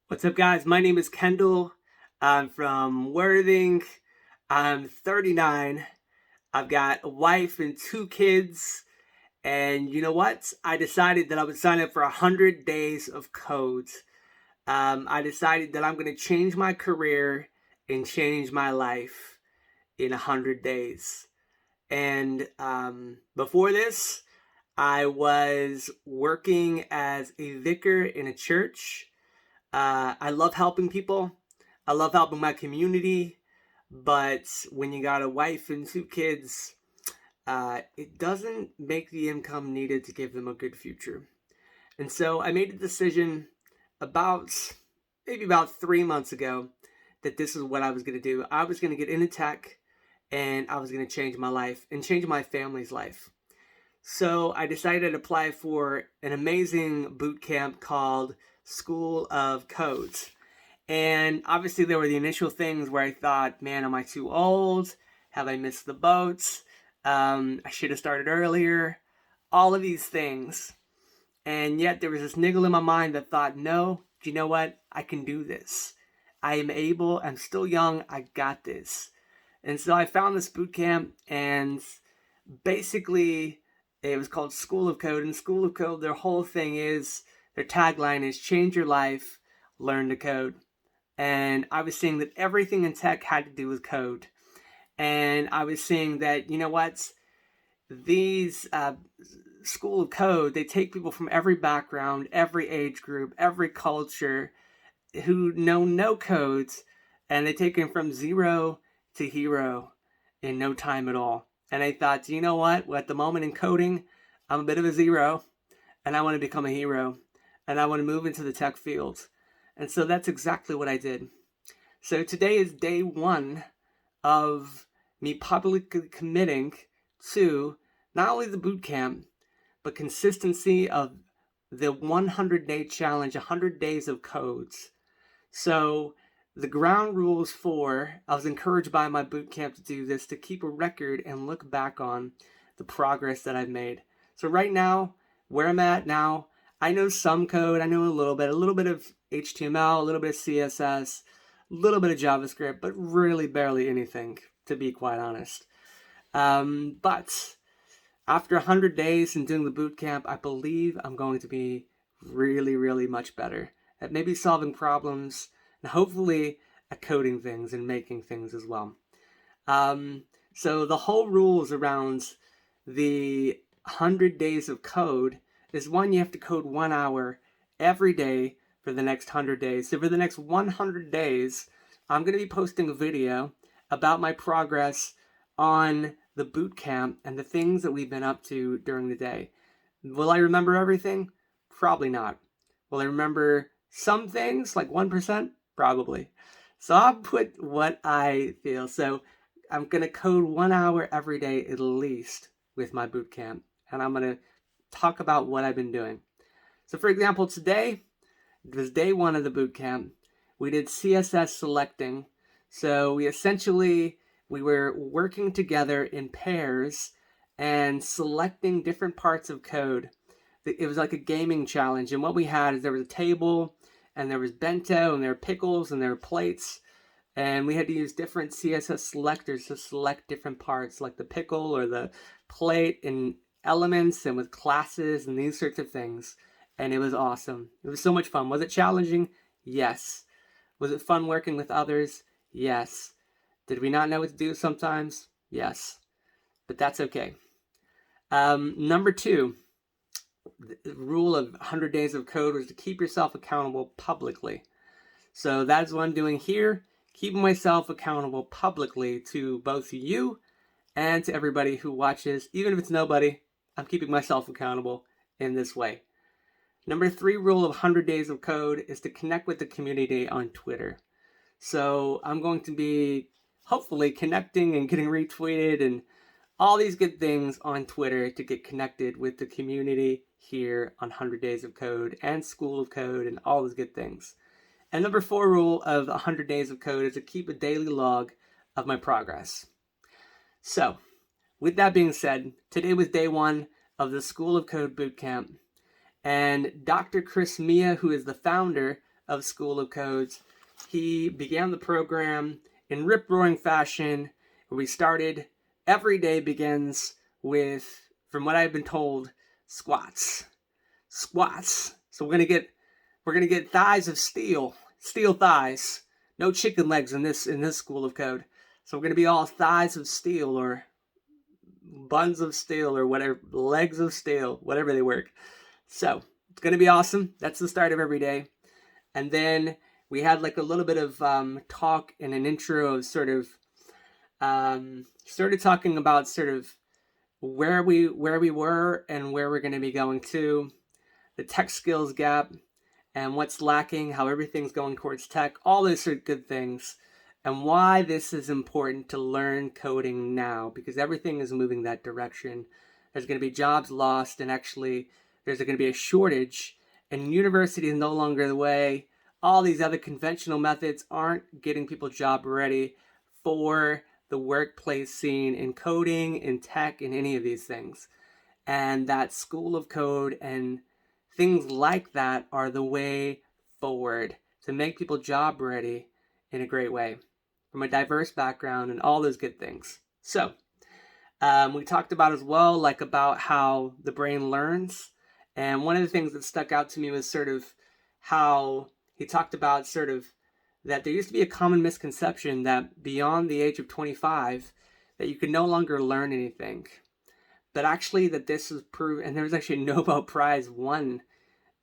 What's up, guys? My name is Kendall. I'm from Worthing. I'm 39. I've got a wife and two kids. And you know what? I decided that I would sign up for 100 days of code. I decided that I'm going to change my career and change my life in 100 days. And before this, I was working as a vicar in a church. I love helping people. I love helping my community. But when you got a wife and two kids, it doesn't make the income needed to give them a good future. And so I made a decision about maybe about 3 months ago that this is what I was going to do. I was going to get into tech and I was going to change my life and change my family's life. So I decided to apply for an amazing boot camp called School of Codes. And obviously, there were the initial things where I thought, man, am I too old? Have I missed the boat? I should have started earlier. All of these things. And yet, there was this niggle in my mind that thought, no, do you know what? I can do this. I am able. I'm still young. I got this. And so I found this boot camp, and basically, it was called School of Code. And School of Code, their whole thing is, their tagline is change your life, learn to code. And I was seeing that everything in tech had to do with code. And I was seeing that, you know what? These School of Code, they take people from every background, every age group, every culture who know no codes, and they take them from zero to hero in no time at all. And I thought, you know what? Well, at the moment in coding, I'm a bit of a zero, and I want to become a hero, and I want to move into the tech field. And so that's exactly what I did. So today is day one of me publicly committing to not only the boot camp, but consistency of the 100-day challenge, 100 days of codes. So the ground rules for, I was encouraged by my boot camp to do this, to keep a record and look back on the progress that I've made. So right now, where I'm at now, I know some code, I know a little bit of HTML, a little bit of CSS, a little bit of JavaScript, but really barely anything, to be quite honest. But after 100 days and doing the boot camp, I believe I'm going to be really, really much better at maybe solving problems and hopefully at coding things and making things as well. So the whole rules around the 100 days of code is one, you have to code 1 hour every day for the next 100 days. So for the next 100 days, I'm going to be posting a video about my progress on the boot camp and the things that we've been up to during the day. Will I remember everything? Probably not. Will I remember some things, like 1%? Probably. So I'll put what I feel. So I'm going to code 1 hour every day at least with my boot camp. And I'm going to talk about what I've been doing. So for example, today it was day one of the boot camp. We did CSS selecting. So we were working together in pairs and selecting different parts of code. It was like a gaming challenge. And what we had is there was a table, and there was bento, and there were pickles, and there were plates. And we had to use different CSS selectors to select different parts, like the pickle or the plate, and elements and with classes and these sorts of things. And it was awesome. It was so much fun. Was it challenging? Yes. Was it fun working with others? Yes. Did we not know what to do sometimes? Yes. But that's okay. Number two, the rule of 100 days of code was to keep yourself accountable publicly. So that's what I'm doing here, keeping myself accountable publicly to both you and to everybody who watches. Even if it's nobody, I'm keeping myself accountable in this way. Number three rule of 100 days of code is to connect with the community on Twitter. So I'm going to be hopefully connecting and getting retweeted and all these good things on Twitter to get connected with the community here on 100 Days of Code and School of Code and all those good things. And number four rule of 100 Days of Code is to keep a daily log of my progress. So, with that being said, today was day one of the School of Code Bootcamp. And Dr. Chris Mia, who is the founder of School of Codes. He began the program in rip-roaring fashion. We started, every day begins with, from what I've been told, squats. Squats. So we're gonna get thighs of steel thighs. No chicken legs in this School of Code. So we're gonna be all thighs of steel, or buns of steel, or whatever, legs of steel, whatever they work. So it's gonna be awesome. That's the start of every day. And then we had like a little bit of talk and an intro of sort of started talking about sort of where we were and where we're going to be going to, the tech skills gap and what's lacking, how everything's going towards tech. All those are good things, and why this is important to learn coding now, because everything is moving that direction. There's going to be jobs lost, and actually there's going to be a shortage, and university is no longer the way. All these other conventional methods aren't getting people job ready for the workplace scene in coding, in tech, in any of these things. And that School of Code and things like that are the way forward to make people job ready in a great way, from a diverse background and all those good things. So we talked about as well, like about how the brain learns. And one of the things that stuck out to me was sort of how he talked about sort of that there used to be a common misconception that beyond the age of 25, that you could no longer learn anything. But actually that this was proven, and there was actually a Nobel Prize won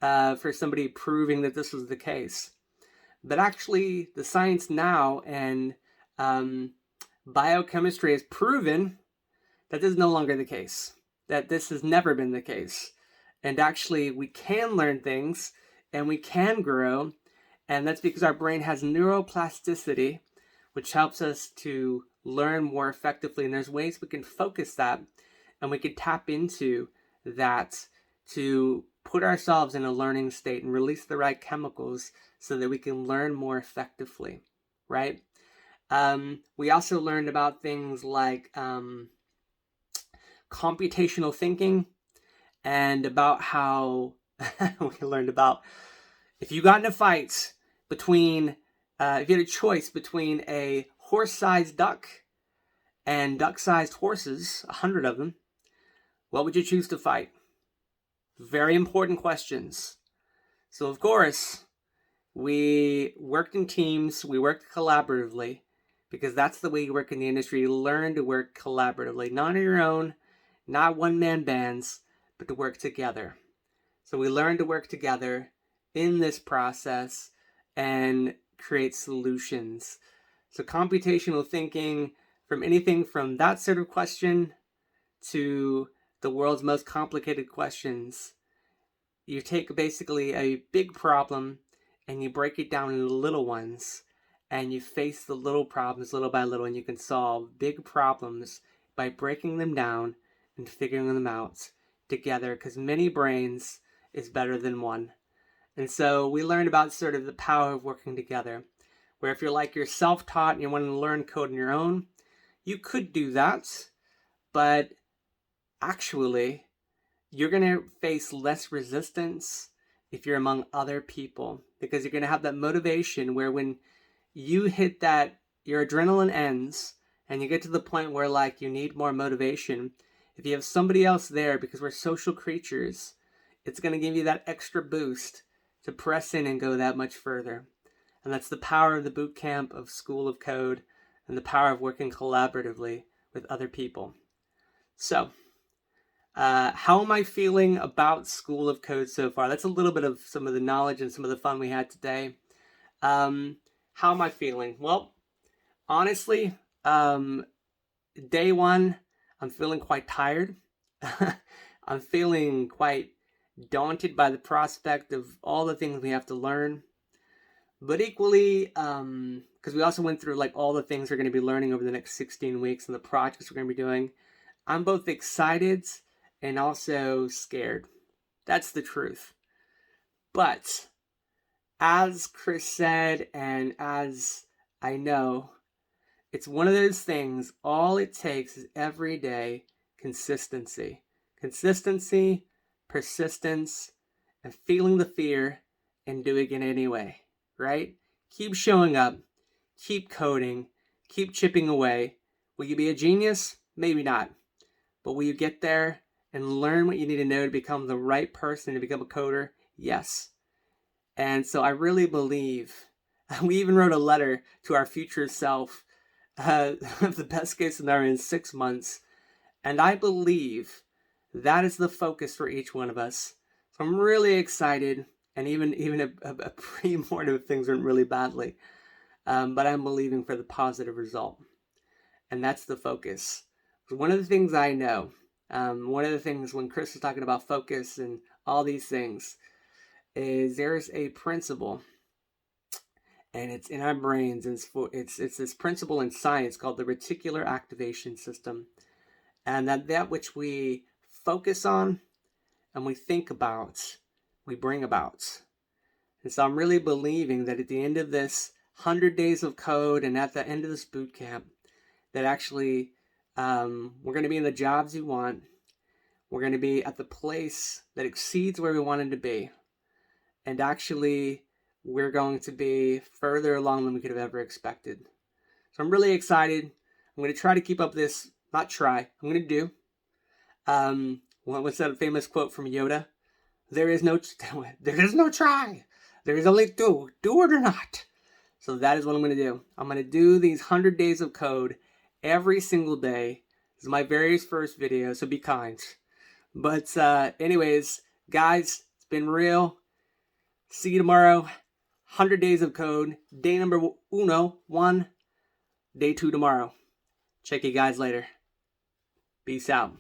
for somebody proving that this was the case. But actually the science now and biochemistry has proven that this is no longer the case, that this has never been the case. And actually we can learn things and we can grow. And that's because our brain has neuroplasticity, which helps us to learn more effectively. And there's ways we can focus that and we can tap into that to put ourselves in a learning state and release the right chemicals so that we can learn more effectively, right? We also learned about things like computational thinking, and about how we learned about if you got in a fight between, if you had a choice between a horse-sized duck and duck-sized horses, 100 of them, what would you choose to fight? Very important questions. So of course, we worked in teams, we worked collaboratively, because that's the way you work in the industry. You learn to work collaboratively, not on your own, not one-man bands, but to work together. So we learn to work together in this process and create solutions. So computational thinking, from anything from that sort of question to the world's most complicated questions. You take basically a big problem and you break it down into little ones, and you face the little problems little by little, and you can solve big problems by breaking them down and figuring them out together, because many brains is better than one. And so we learned about sort of the power of working together, where if you're self-taught and you want to learn code on your own, you could do that, but actually you're going to face less resistance if you're among other people, because you're going to have that motivation where when you hit that, your adrenaline ends and you get to the point where like you need more motivation. If you have somebody else there, because we're social creatures, it's going to give you that extra boost to press in and go that much further. And that's the power of the boot camp of School of Code and the power of working collaboratively with other people. So, how am I feeling about School of Code so far? That's a little bit of some of the knowledge and some of the fun we had today. How am I feeling? Well, honestly, day one, I'm feeling quite tired. I'm feeling quite daunted by the prospect of all the things we have to learn. But equally, because we also went through like all the things we're going to be learning over the next 16 weeks and the projects we're going to be doing, I'm both excited and also scared. That's the truth. But as Chris said, and as I know, it's one of those things, all it takes is everyday consistency. Consistency, persistence, and feeling the fear and doing it anyway. right? Keep showing up, keep coding, keep chipping away. Will you be a genius? Maybe not. But will you get there and learn what you need to know to become the right person to become a coder? Yes. And so I really believe, we even wrote a letter to our future self, the best case scenario in 6 months. And I believe that is the focus for each one of us. So I'm really excited, and even a pre-mortem if things went really badly. But I'm believing for the positive result. And that's the focus. One of the things I know, one of the things when Chris was talking about focus and all these things, is there's a principle, and it's in our brains, and it's this principle in science called the reticular activation system, and that which we focus on and we think about, we bring about. And so I'm really believing that at the end of this 100 days of code and at the end of this boot camp, that actually we're going to be in the jobs you want. We're going to be at the place that exceeds where we wanted to be. And actually, we're going to be further along than we could have ever expected. So I'm really excited. I'm going to try to keep up this, not try, I'm going to do. What's that famous quote from Yoda? There is no try. There is only do it or not. So that is what I'm going to do. I'm going to do these 100 days of code every single day. This is my very first video, so be kind. But anyways, guys, it's been real. See you tomorrow. 100 days of code. Day number 1. Day 2 tomorrow. Check you guys later. Peace out.